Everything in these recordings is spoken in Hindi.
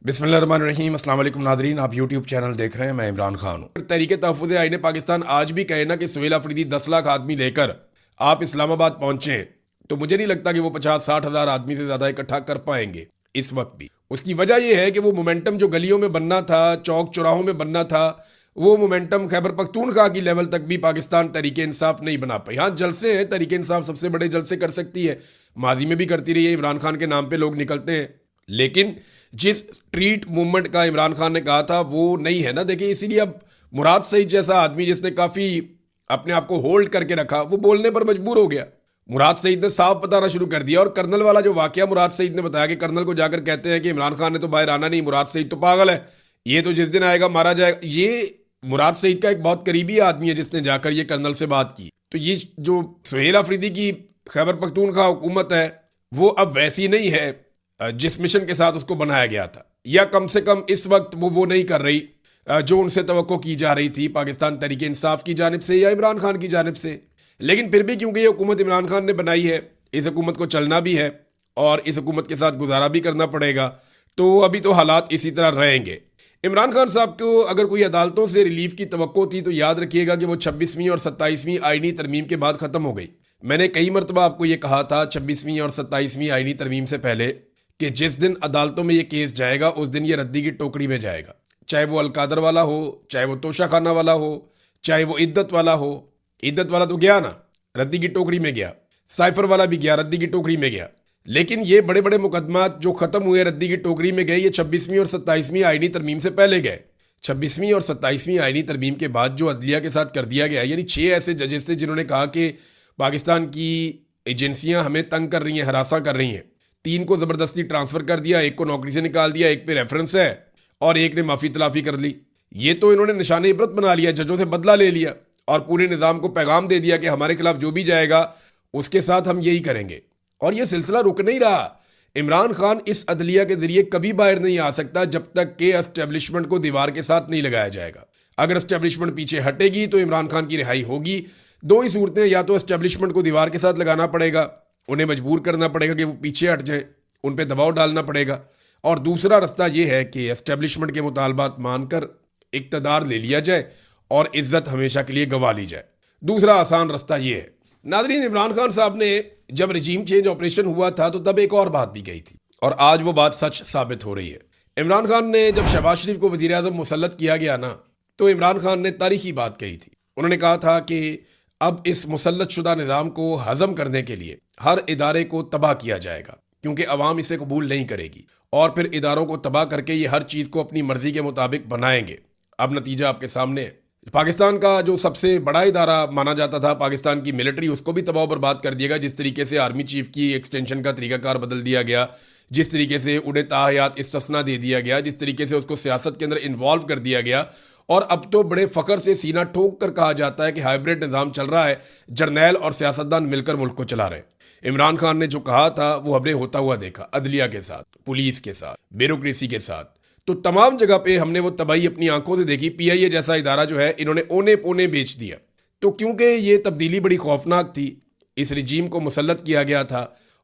बिस्मिल्लाहिर्रहमानिर्रहीम। अस्सलाम वालेकुम नादरीन, आप यूट्यूब चैनल देख रहे हैं। मैं इमरान खान हूँ। तहरीक तहफ़्फ़ुज़ आईन पाकिस्तान आज भी कहे ना कि सुहेल अफरीदी 10 लाख आदमी लेकर आप इस्लामाबाद पहुंचे, तो मुझे नहीं लगता कि वो 50-60 हज़ार आदमी से ज़्यादा इकट्ठा कर पाएंगे इस वक्त भी। उसकी वजह यह है कि वो मोमेंटम जो गलियों में बनना था, चौक चौराहों में बनना था, वो मोमेंटम खैबर पख्तूनख्वा की लेवल तक भी पाकिस्तान तहरीक इंसाफ नहीं बना पाई। हाँ, जलसे हैं, तहरीक इंसाफ सबसे बड़े जलसे कर सकती है, माजी में भी करती रही है, इमरान खान के नाम पे लोग निकलते हैं, लेकिन जिस स्ट्रीट मूवमेंट का इमरान खान ने कहा था वो नहीं है ना। देखिए, इसीलिए अब मुराद सईद जैसा आदमी जिसने काफी अपने आप को होल्ड करके रखा, वो बोलने पर मजबूर हो गया। मुराद सईद ने साफ बताना शुरू कर दिया। और कर्नल वाला जो वाकया मुराद सईद ने बताया कि कर्नल को जाकर कहते हैं कि इमरान खान ने तो बाहर आना नहीं, मुराद सईद तो पागल है, ये तो जिस दिन आएगा मारा जाएगा। ये मुराद सईद का एक बहुत करीबी आदमी है जिसने जाकर ये कर्नल से बात की। तो ये जो सुहेल अफरीदी की खैबर पख्तूनख्वा हुकूमत है, वो अब वैसी नहीं है जिस मिशन के साथ उसको बनाया गया था, या कम से कम इस वक्त वो नहीं कर रही जो उनसे तवक्को की जा रही थी पाकिस्तान तहरीक इंसाफ की जानिब से या इमरान खान की जानिब से। लेकिन फिर भी क्योंकि ये हुकूमत इमरान खान ने बनाई है, इस हुकूमत को चलना भी है और इस हुकूमत के साथ गुजारा भी करना पड़ेगा, तो अभी तो हालात इसी तरह रहेंगे। इमरान खान साहब को अगर कोई अदालतों से रिलीफ की तवक्को थी, तो याद रखिएगा कि वो 26वीं और 27वीं आईनी तरमीम के बाद ख़त्म हो गई। मैंने कई मरतबा आपको ये कहा था 26वीं और 27वीं आईनी तरमीम से पहले कि जिस दिन अदालतों में ये केस जाएगा उस दिन ये रद्दी की टोकरी में जाएगा, चाहे वो अलकादर वाला हो, चाहे वो तोशा खाना वाला हो, चाहे वो इद्दत वाला हो। इद्दत वाला तो गया ना, रद्दी की टोकरी में गया। साइफर वाला भी गया, रद्दी की टोकरी में गया। लेकिन ये बड़े बड़े मुकदमात जो खत्म हुए रद्दी की टोकरी में गए, ये 26वीं और 27वीं आईनी तरमीम से पहले गए। 26वीं और 27वीं आईनी तरमीम के बाद जो अदलिया के साथ कर दिया गया, यानी 6 ऐसे जजेस थे जिन्होंने कहा कि पाकिस्तान की एजेंसियां हमें तंग कर रही हैं, हरासा कर रही हैं। 3 को जबरदस्ती ट्रांसफर कर दिया, 1 को नौकरी से निकाल दिया, 1 पे रेफरेंस है और 1 ने माफी तलाफी कर ली। ये तो इन्होंने निशाने इबरत बना लिया, जजों से बदला ले लिया और पूरे निज़ाम को पैगाम दे दिया कि हमारे खिलाफ जो भी जाएगा उसके साथ हम यही करेंगे। और ये सिलसिला रुक नहीं रहा। इमरान खान इस अदलिया के जरिए कभी बाहर नहीं आ सकता जब तक कि एस्टेब्लिशमेंट को दीवार के साथ नहीं लगाया जाएगा। अगर एस्टेब्लिशमेंट पीछे हटेगी तो इमरान खान की रिहाई होगी। दो ही सूरतें, या तो एस्टेब्लिशमेंट को दीवार के साथ लगाना पड़ेगा, उन्हें मजबूर करना पड़ेगा कि वो पीछे हट जाए, उन पर दबाव डालना पड़ेगा, और दूसरा रास्ता यह है कि एस्टेब्लिशमेंट के मुतालबात मानकर इक्तदार ले लिया जाए और इज्जत हमेशा के लिए गंवा ली जाए। दूसरा आसान रास्ता यह है। नादरीन, इमरान खान साहब ने जब रजीम चेंज ऑपरेशन हुआ था तो तब एक और बात भी कही थी और आज वो बात सच साबित हो रही है। इमरान खान ने जब शहबाज शरीफ को वजीर आज़म मुसल्लत किया गया ना, तो इमरान खान ने तारीखी बात कही थी। उन्होंने कहा था कि अब इस मुसल्लत शुदा निज़ाम को हजम करने के लिए हर इदारे को तबाह किया जाएगा, क्योंकि अवाम इसे कबूल नहीं करेगी, और फिर इदारों को तबाह करके ये हर चीज़ को अपनी मर्जी के मुताबिक बनाएंगे। अब नतीजा आपके सामने है। पाकिस्तान का जो सबसे बड़ा इदारा माना जाता था, पाकिस्तान की मिलिट्री, उसको भी तबाह बर्बाद कर दिया गया। जिस तरीके से आर्मी चीफ की एक्सटेंशन का तरीकाकार बदल दिया गया, जिस तरीके से उन्हें ताहयात इस्तिस्ना दे दिया गया, जिस तरीके से उसको सियासत के अंदर इन्वॉल्व कर दिया गया, और अब तो बड़े फख्र से सीना ठोक कर कहा जाता है कि हाइब्रिड निज़ाम चल रहा है, जर्नैल और सियासतदान मिलकर मुल्क को चला रहे हैं। इमरान खान ने जो कहा था वो हमने होता हुआ देखा, अदलिया के साथ, पुलिस के साथ, ब्यूरोक्रेसी के साथ। तो तमाम जगह पे हमने वो तबाही अपनी आंखों से देखी। पीआईए जैसा इदारा जो है, इन्होंने ओने पोने बेच दिया। तो क्योंकि ये तब्दीली बड़ी खौफनाक थी, इस रिजीम को मुसल्लत किया गया था,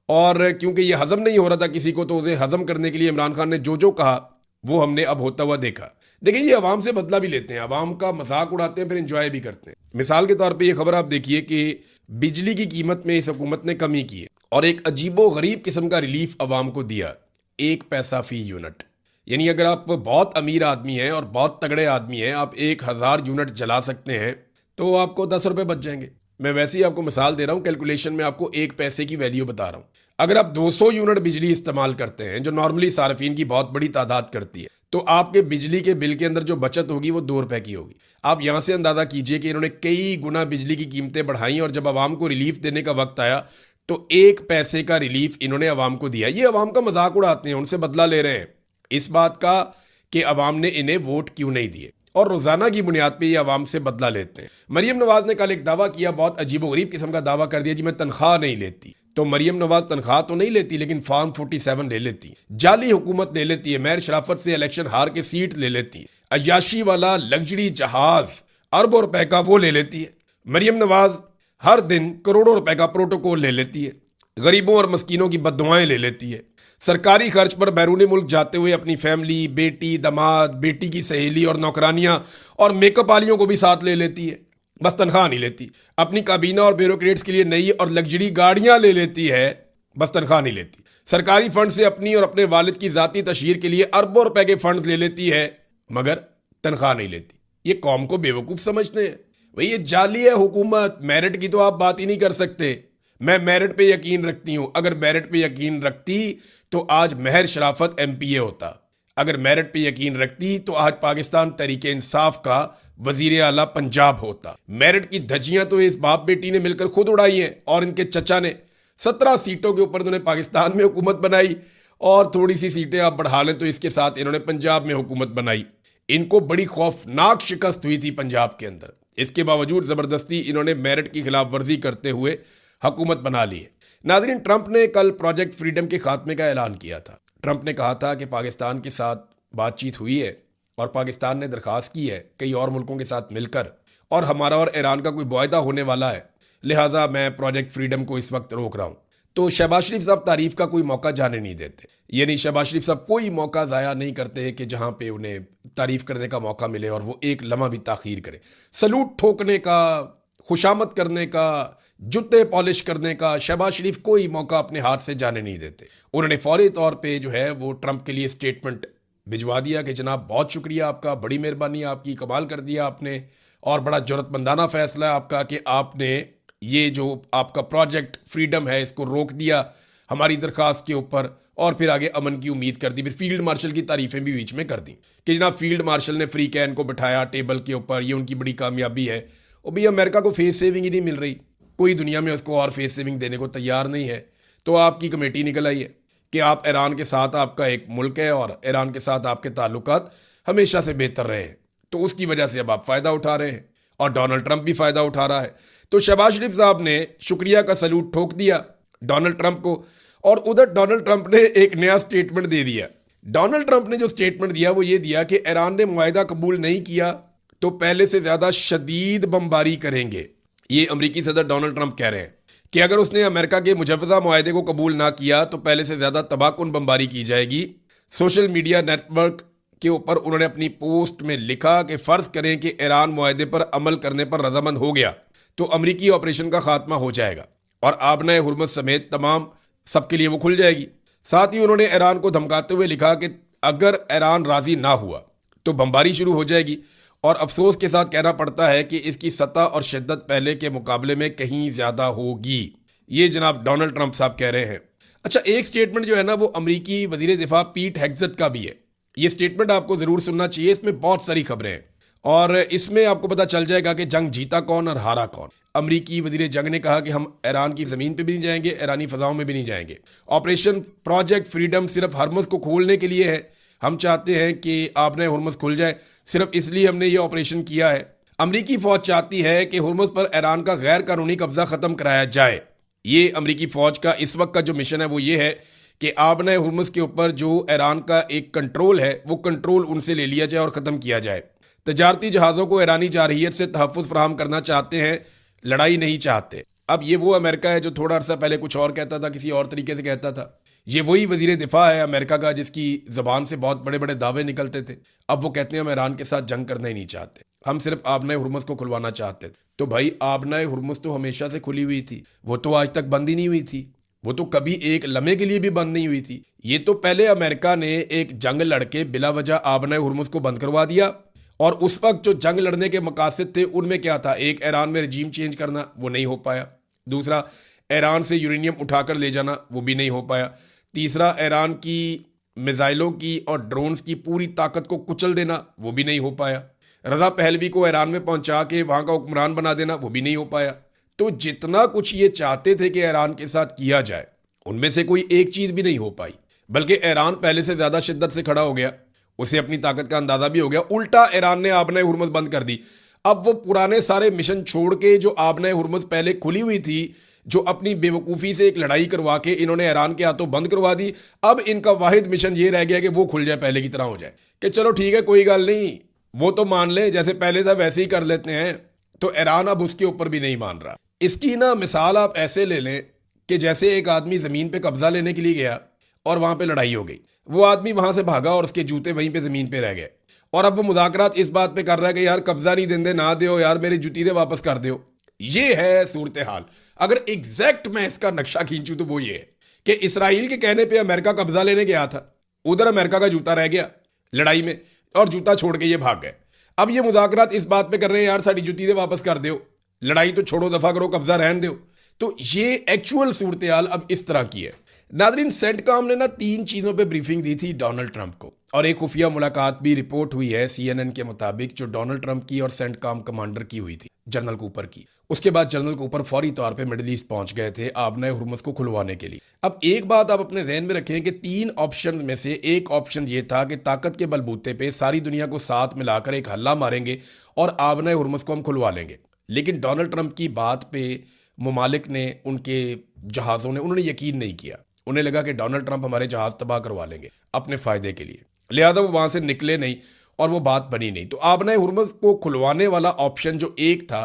और क्योंकि ये हजम नहीं हो रहा था किसी को, तो उसे हजम करने के लिए इमरान खान ने जो जो कहा वो हमने अब होता हुआ देखा। देखिए, ये अवाम से बदला भी लेते हैं, अवाम का मजाक उड़ाते हैं, फिर इंजॉय भी करते हैं। मिसाल के तौर पर यह खबर आप देखिए कि बिजली की कीमत में इस हुकूमत ने कमी की है और एक अजीबो गरीब किस्म का रिलीफ अवाम को दिया, 1 पैसा फी यूनिट। यानी अगर आप बहुत अमीर आदमी हैं और बहुत तगड़े आदमी हैं, आप 1000 यूनिट जला सकते हैं तो आपको 10 रुपए बच जाएंगे। मैं वैसे ही आपको मिसाल दे रहा हूं, कैलकुलेशन में आपको 1 पैसे की वैल्यू बता रहा हूं। अगर आप 200 यूनिट बिजली इस्तेमाल करते हैं, जो नॉर्मली सार्फिन की बहुत बड़ी तादाद करती है, तो आपके बिजली के बिल के अंदर जो बचत होगी वो 2 रुपए की होगी। आप यहां से अंदाजा कीजिए कि इन्होंने कई गुना बिजली की कीमतें बढ़ाई, और जब आवाम को रिलीफ देने का वक्त आया तो 1 पैसे का रिलीफ इन्होंने आवाम को दिया। ये आवाम का मजाक उड़ाते हैं, उनसे बदला ले रहे हैं इस बात का कि अवाम ने इन्हें वोट क्यों नहीं दिए, और रोजाना की बुनियाद पे ये अवाम से बदला लेते हैं। मरियम नवाज ने कल एक दावा किया, बहुत अजीबोगरीब किस्म का दावा कर दिया जी मैं तनख्वाह नहीं लेती। तो मरियम नवाज तनख्वाह तो नहीं लेती, लेकिन फॉर्म 47 ले लेती, जाली हुकूमत ले लेती है, महर शराफत से इलेक्शन हार के सीट ले लेती, अयाशी वाला लग्जरी जहाज अरबों रुपए का वो ले लेती है। मरियम नवाज हर दिन करोड़ों रुपए का प्रोटोकॉल ले लेती है, गरीबों और मस्कीनों की बददुआएं ले लेती है, सरकारी खर्च पर बैरून मुल्क जाते हुए अपनी फैमिली, बेटी, दामाद, बेटी की सहेली और नौकरानियां और मेकअप वालियों को भी साथ ले लेती है। बस तनख्वाह नहीं लेती। अपनी काबीना और ब्यूरोक्रेट्स के लिए नई और लग्जरी गाड़ियां ले लेती है, बस तनख्वाह नहीं लेती। सरकारी फंड से अपनी और अपने वालिद की जाती तशहीर के लिए अरबों रुपए के फंड ले लेती है, मगर तनख्वाह नहीं लेती। ये कौम को बेवकूफ समझते हैं। भाई ये जाली है हुकूमत। मेरिट की तो आप बात ही नहीं कर सकते। मैं मेरिट पे यकीन रखती हूं। अगर मेरिट पे यकीन रखती तो आज महर शराफत एमपीए होता। अगर मेरिट पे यकीन रखती तो आज पाकिस्तान तहरीके इंसाफ का वजीर आला पंजाब होता। मेरिट की धज्जियां तो इस बाप बेटी ने मिलकर खुद उड़ाई हैं और इनके चचा ने 17 सीटों के ऊपर उन्होंने पाकिस्तान में हुकूमत बनाई और थोड़ी सी सीटें आप बढ़ा लें तो इसके साथ इन्होंने पंजाब में हुकूमत बनाई। इनको बड़ी खौफनाक शिकस्त हुई थी पंजाब के अंदर। इसके बावजूद जबरदस्ती इन्होंने मेरिट की खिलाफ वर्जी करते हुए हुकूमत बना ली है। नाज़रीन, ट्रंप ने कल प्रोजेक्ट फ्रीडम के खात्मे का ऐलान किया था। ट्रंप ने कहा था कि पाकिस्तान के साथ बातचीत हुई है और पाकिस्तान ने दरख्वास्त की है कई और मुल्कों के साथ मिलकर, और हमारा और ईरान का कोई मुआहदा होने वाला है, लिहाजा मैं प्रोजेक्ट फ्रीडम को इस वक्त रोक रहा हूं। तो शहबाज शरीफ साहब तारीफ का कोई मौका जाने नहीं देते। यानी शहबाज शरीफ साहब कोई मौका ज़ाया नहीं करते कि जहां पे उन्हें तारीफ करने का मौका मिले और वो एक लम्हा भी ताखीर करें। सलूट ठोकने का, खुशामद करने का, जूते पॉलिश करने का शहबाज शरीफ कोई मौका अपने हाथ से जाने नहीं देते। उन्होंने फौरी तौर पे जो है वो ट्रंप के लिए स्टेटमेंट भिजवा दिया कि जनाब बहुत शुक्रिया आपका, बड़ी मेहरबानी आपकी, कमाल कर दिया आपने और बड़ा जरूरतमंदाना फैसला है आपका कि आपने ये जो आपका प्रोजेक्ट फ्रीडम है इसको रोक दिया हमारी दरख्वास्त के ऊपर, और फिर आगे अमन की उम्मीद कर दी। फिर फील्ड मार्शल की तारीफें भी बीच में कर दी कि जनाब फील्ड मार्शल ने फ्री कैन को बिठाया टेबल के ऊपर, ये उनकी बड़ी कामयाबी है। और भाई अमेरिका को फेस सेविंग ही नहीं मिल रही, कोई दुनिया में उसको और फेस सेविंग देने को तैयार नहीं है। तो आपकी कमेटी निकल आई है कि आप ईरान के साथ, आपका एक मुल्क है और ईरान के साथ आपके ताल्लुकात हमेशा से बेहतर रहे हैं, तो उसकी वजह से अब आप फ़ायदा उठा रहे हैं और डोनाल्ड ट्रंप भी फ़ायदा उठा रहा है। तो शहबाज शरीफ साहब ने शुक्रिया का सलूट ठोक दिया डोनाल्ड ट्रंप को, और उधर डोनाल्ड ट्रंप ने एक नया स्टेटमेंट दे दिया। डोनाल्ड ट्रंप ने जो स्टेटमेंट दिया वो ये दिया कि ईरान ने मुआहदा कबूल नहीं किया तो पहले से ज़्यादा शदीद बमबारी करेंगे। ये अमरीकी सदर डोनाल्ड ट्रंप कह रहे हैं कि अगर उसने अमेरिका के मुजव्वज़ा मुआहदे को कबूल ना किया तो पहले से ज़्यादा तबाहकुन बमबारी की जाएगी। सोशल मीडिया नेटवर्क के ऊपर उन्होंने अपनी पोस्ट में लिखा कि फ़र्ज़ करें कि ईरान मुआहदे पर अमल करने पर रजामंद हो गया तो अमरीकी ऑपरेशन का खात्मा हो जाएगा और आबनाए हुर्मुज़ समेत तमाम सबके लिए वो खुल जाएगी। साथ ही उन्होंने ईरान को धमकाते हुए लिखा कि अगर ईरान राज़ी ना हुआ तो बमबारी शुरू हो जाएगी, और अफसोस के साथ कहना पड़ता है कि इसकी सतह और शिद्दत पहले के मुकाबले में कहीं ज़्यादा होगी। ये जनाब डोनाल्ड ट्रंप साहब कह रहे हैं। अच्छा, एक स्टेटमेंट जो है ना वो अमरीकी वजीर दिफा पीट हेग्सेट का भी है। ये स्टेटमेंट आपको ज़रूर सुनना चाहिए, इसमें बहुत सारी खबरें हैं और इसमें आपको पता चल जाएगा कि जंग जीता कौन और हारा कौन। अमरीकी वजीर जंग ने कहा कि हम ईरान की ज़मीन पे भी नहीं जाएंगे, ईरानी फ़ज़ाओं में भी नहीं जाएंगे। ऑपरेशन प्रोजेक्ट फ्रीडम सिर्फ हरमुज़ को खोलने के लिए है। हम चाहते हैं कि आपने हुर्मुज़ खुल जाए, सिर्फ इसलिए हमने ये ऑपरेशन किया है। अमरीकी फ़ौज चाहती है कि हुर्मुज़ पर ईरान का गैर कानूनी कब्जा ख़त्म कराया जाए। ये अमरीकी फ़ौज का इस वक्त का जो मिशन है वो ये है कि आपने हुर्मुज़ के ऊपर जो ईरान का एक कंट्रोल है वो कंट्रोल उनसे ले लिया जाए और ख़त्म किया जाए। तजारती जहाज़ों को ईरानी जारहियत से तहफ़्फ़ुज़ फराहम करना चाहते हैं, लड़ाई नहीं चाहते। अब ये वो अमेरिका है जो थोड़ा अर्सा पहले कुछ और कहता था, किसी और तरीके से कहता था। ये वही वजीर दिफा है अमेरिका का जिसकी ज़बान से बहुत बड़े बड़े दावे निकलते थे। अब वो कहते हैं हम ईरान के साथ जंग करना ही नहीं चाहते, हम सिर्फ आबनाए हुर्मुज़ को खुलवाना चाहते थे। तो भाई आबनाए हुर्मुज़ तो हमेशा से खुली हुई थी, वो तो आज तक बंद ही नहीं हुई थी, वो तो कभी एक लम्हे के लिए भी बंद नहीं हुई थी। ये तो पहले अमेरिका ने एक जंग लड़के बिला वजह आबनाए हुर्मुज़ को बंद करवा दिया, और उस वक्त जो जंग लड़ने के मकासद थे उनमें क्या था, एक ईरान में रजीम चेंज करना, वो नहीं हो पाया। दूसरा, ईरान से यूरेनियम उठाकर ले जाना, वो भी नहीं हो पाया। तीसरा, ईरान की मिसाइलों की और ड्रोन्स की पूरी ताकत को कुचल देना, वो भी नहीं हो पाया। रज़ा पहलवी को ईरान में पहुंचा के वहां का हुक्मरान बना देना, वो भी नहीं हो पाया। तो जितना कुछ ये चाहते थे कि ईरान के साथ किया जाए, उनमें से कोई एक चीज़ भी नहीं हो पाई, बल्कि ईरान पहले से ज़्यादा शिद्दत से खड़ा हो गया, उसे अपनी ताकत का अंदाज़ा भी हो गया। उल्टा ईरान ने आबनाए हुर्मुज़ बंद कर दी। अब वो पुराने सारे मिशन छोड़ के जो आबनाए हुर्मुज़ पहले खुली हुई थी, जो अपनी बेवकूफ़ी से एक लड़ाई करवा के इन्होंने ईरान के हाथों बंद करवा दी, अब इनका वाहिद मिशन ये रह गया कि वो खुल जाए, पहले की तरह हो जाए कि चलो ठीक है कोई गल नहीं, वो तो मान ले जैसे पहले था वैसे ही कर लेते हैं। तो ईरान अब उसके ऊपर भी नहीं मान रहा। इसकी ना मिसाल आप ऐसे ले लें कि जैसे एक आदमी ज़मीन पे कब्जा लेने के लिए गया और वहां पे लड़ाई हो गई। वो आदमी वहां से भागा और उसके जूते वहीं पे जमीन पे रह गए। और अब वो मुज़ाकरात इस बात पे कर रहा है कि यार कब्जा नहीं देंदे, ना दो यार, मेरे जूती दे वापस कर दो। ये है सूरत हाल। अगर एग्जैक्ट मैं इसका नक्शा खींचूं तो वो ये है कि इसराइल के कहने पे अमेरिका कब्जा लेने गया था, उधर अमेरिका का जूता रह गया लड़ाई में और जूता छोड़ के ये भाग गए। अब ये मुज़ाकरात इस बात पे कर रहे हैं यार साड़ी जूती दे वापस कर दो, लड़ाई तो छोड़ो, दफा करो, कब्जा रहन दो। तो ये एक्चुअल सूरत हाल अब इस तरह की है। नादरीन, सेंटकॉम ने ना 3 चीजों पे ब्रीफिंग दी थी डोनाल्ड ट्रंप को, और एक खुफिया मुलाकात भी रिपोर्ट हुई है CNN के मुताबिक, जो डोनाल्ड ट्रंप की और सेंटकॉम कमांडर की हुई थी, जनरल कूपर की। उसके बाद जनरल कूपर फौरी तौर पे मिडिल ईस्ट पहुंच गए थे आबना हुर्मुज़ को खुलवाने के लिए। अब एक बात आप अपने जहन में रखें कि 3 ऑप्शन में से एक ऑप्शन ये था कि ताकत के बलबूते पे सारी दुनिया को साथ मिलाकर एक हल्ला मारेंगे और आबना हुर्मुज़ को हम खुलवा लेंगे। लेकिन डोनाल्ड ट्रंप की बात पे मुमालिक ने, उनके जहाज़ों ने, उन्होंने यकीन नहीं किया। उन्हें लगा कि डोनाल्ड ट्रंप हमारे जहाज तबाह करवा लेंगे अपने फायदे के लिए, लिहाजा वो वहां से निकले नहीं और वो बात बनी नहीं। तो आबना हुर्मुज़ को खुलवाने वाला ऑप्शन जो एक था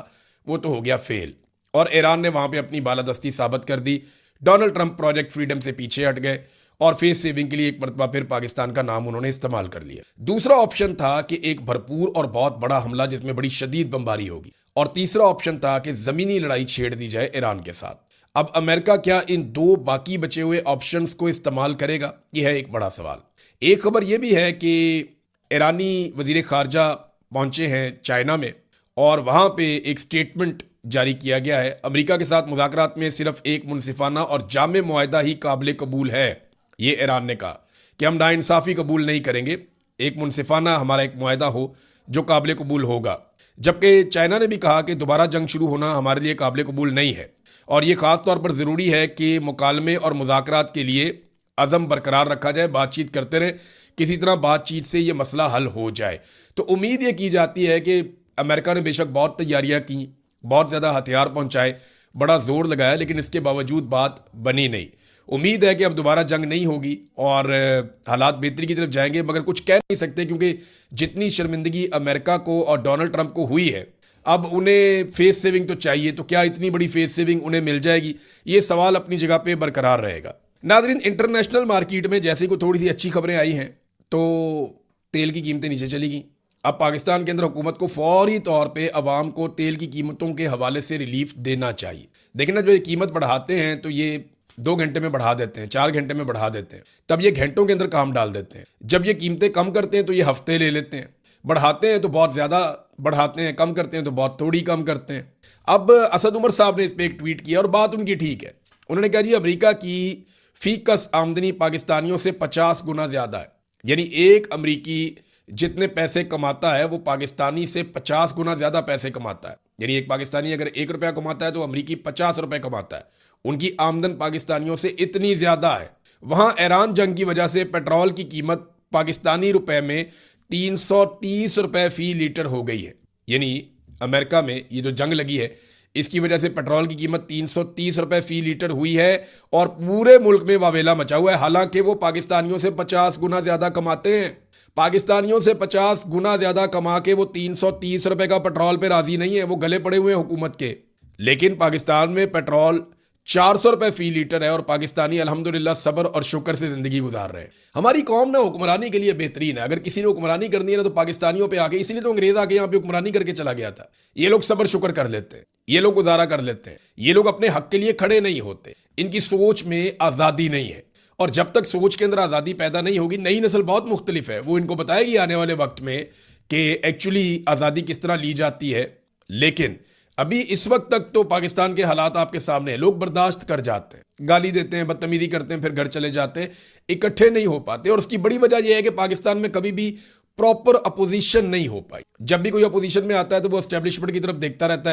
वो तो हो गया फेल, और ईरान ने वहां पे अपनी बालादस्ती साबित कर दी। डोनाल्ड ट्रंप प्रोजेक्ट फ्रीडम से पीछे हट गए और फेस सेविंग के लिए एक मरतबा फिर पाकिस्तान का नाम उन्होंने इस्तेमाल कर लिया। दूसरा ऑप्शन था कि एक भरपूर और बहुत बड़ा हमला जिसमें बड़ी शदीद बमबारी होगी, और तीसरा ऑप्शन था कि जमीनी लड़ाई छेड़ दी जाए ईरान के साथ। अब अमेरिका क्या इन 2 बाकी बचे हुए ऑप्शंस को इस्तेमाल करेगा, यह है एक बड़ा सवाल। एक खबर यह भी है कि ईरानी वजीर खारजा पहुंचे हैं चाइना में और वहां पे एक स्टेटमेंट जारी किया गया है। अमेरिका के साथ मुज़ाकरात में सिर्फ एक मुनसिफाना और जामे मुआहदा ही काबिल कबूल है। ये ईरान ने कहा कि हम नाइंसाफ़ी कबूल नहीं करेंगे, एक मुनसिफाना हमारा एक मुआहदा हो जो काबिल कबूल होगा। जबकि चाइना ने भी कहा कि दोबारा जंग शुरू होना हमारे लिए काबिल कबूल नहीं है, और ये ख़ास तौर पर ज़रूरी है कि मुकालमे और मुज़ाकरात के लिए अज़म बरकरार रखा जाए, बातचीत करते रहे, किसी तरह बातचीत से ये मसला हल हो जाए। तो उम्मीद ये की जाती है कि अमेरिका ने बेशक बहुत तैयारियां की, बहुत ज़्यादा हथियार पहुंचाए, बड़ा जोर लगाया, लेकिन इसके बावजूद बात बनी नहीं। उम्मीद है कि अब दोबारा जंग नहीं होगी और हालात बेहतरी की तरफ जाएंगे, मगर कुछ कह नहीं सकते क्योंकि जितनी शर्मिंदगी अमेरिका को और डोनाल्ड ट्रंप को हुई है, अब उन्हें फेस सेविंग तो चाहिए। तो क्या इतनी बड़ी फेस सेविंग उन्हें मिल जाएगी, ये सवाल अपनी जगह पे बरकरार रहेगा। नादरीन, इंटरनेशनल मार्केट में जैसे कोई थोड़ी सी अच्छी खबरें आई हैं तो तेल की कीमतें नीचे चली गई। अब पाकिस्तान के अंदर हुकूमत को फौरी तौर पे अवाम को तेल की कीमतों के हवाले से रिलीफ देना चाहिए। देखिए ना, जो ये कीमत बढ़ाते हैं तो ये 2 घंटे में बढ़ा देते हैं, 4 घंटे में बढ़ा देते हैं, तब ये घंटों के अंदर काम डाल देते हैं। जब ये कीमतें कम करते हैं तो ये हफ्ते ले लेते हैं, बढ़ाते हैं तो बहुत ज़्यादा बढ़ाते हैं, कम करते हैं तो बहुत थोड़ी कम करते हैं। अब असद उमर साहब ने इस पर एक ट्वीट किया और बात उनकी ठीक है। उन्होंने कहा जी अमेरिका की फीकस आमदनी पाकिस्तानियों से 50 गुना ज़्यादा है, यानी एक अमरीकी जितने पैसे कमाता है वो पाकिस्तानी से 50 गुना ज़्यादा पैसे कमाता है। यानी एक पाकिस्तानी अगर 1 रुपया कमाता है तो अमरीकी 50 रुपये कमाता है। उनकी आमदन पाकिस्तानियों से इतनी ज़्यादा है। वहाँ ईरान जंग की वजह से पेट्रोल की कीमत पाकिस्तानी रुपए में 330 रुपये फी लीटर हो गई है। यानी अमेरिका में ये जो जंग लगी है इसकी वजह से पेट्रोल की कीमत 330 रुपये फी लीटर हुई है और पूरे मुल्क में वावेला मचा हुआ है। हालांकि वो पाकिस्तानियों से 50 गुना ज़्यादा कमाते हैं। पाकिस्तानियों से 50 गुना ज़्यादा कमा के वो 330 रुपये का पेट्रोल पे राजी नहीं है, वो गले पड़े हुए हैं हुकूमत के। लेकिन पाकिस्तान में पेट्रोल 400 रुपये फी लीटर है और पाकिस्तानी अल्हम्दुलिल्लाह सब्र और शुक्र से ज़िंदगी गुजार रहे हैं। हमारी कौम ना हुक्मरानी के लिए बेहतरीन है। अगर किसी ने हुक्मरानी करनी है ना तो पाकिस्तानियों पे आके, इसीलिए तो अंग्रेज आके यहाँ पे हुक्मरानी करके चला गया था। ये लोग सब्र शुक्र कर लेते हैं, ये लोग गुजारा कर लेते हैं, ये लोग अपने हक के लिए खड़े नहीं होते। इनकी सोच में आज़ादी नहीं है, और जब तक सोच के अंदर आज़ादी पैदा नहीं होगी, नई नस्ल बहुत मुख्तलिफ है, वो इनको बताएगी आने वाले वक्त में कि एक्चुअली आज़ादी किस तरह ली जाती है। लेकिन अभी इस वक्त तक तो पाकिस्तान के हालात आपके सामने हैं। लोग बर्दाश्त कर जाते हैं, गाली देते हैं, बदतमीजी करते हैं, फिर घर चले जाते हैं, इकट्ठे नहीं हो पाते। और उसकी बड़ी वजह यह है कि पाकिस्तान में कभी भी प्रॉपर अपोजिशन नहीं हो पाई। जब भी कोई अपोजिशन में आता है तो वो एस्टेब्लिशमेंट की तरफ देखता रहता है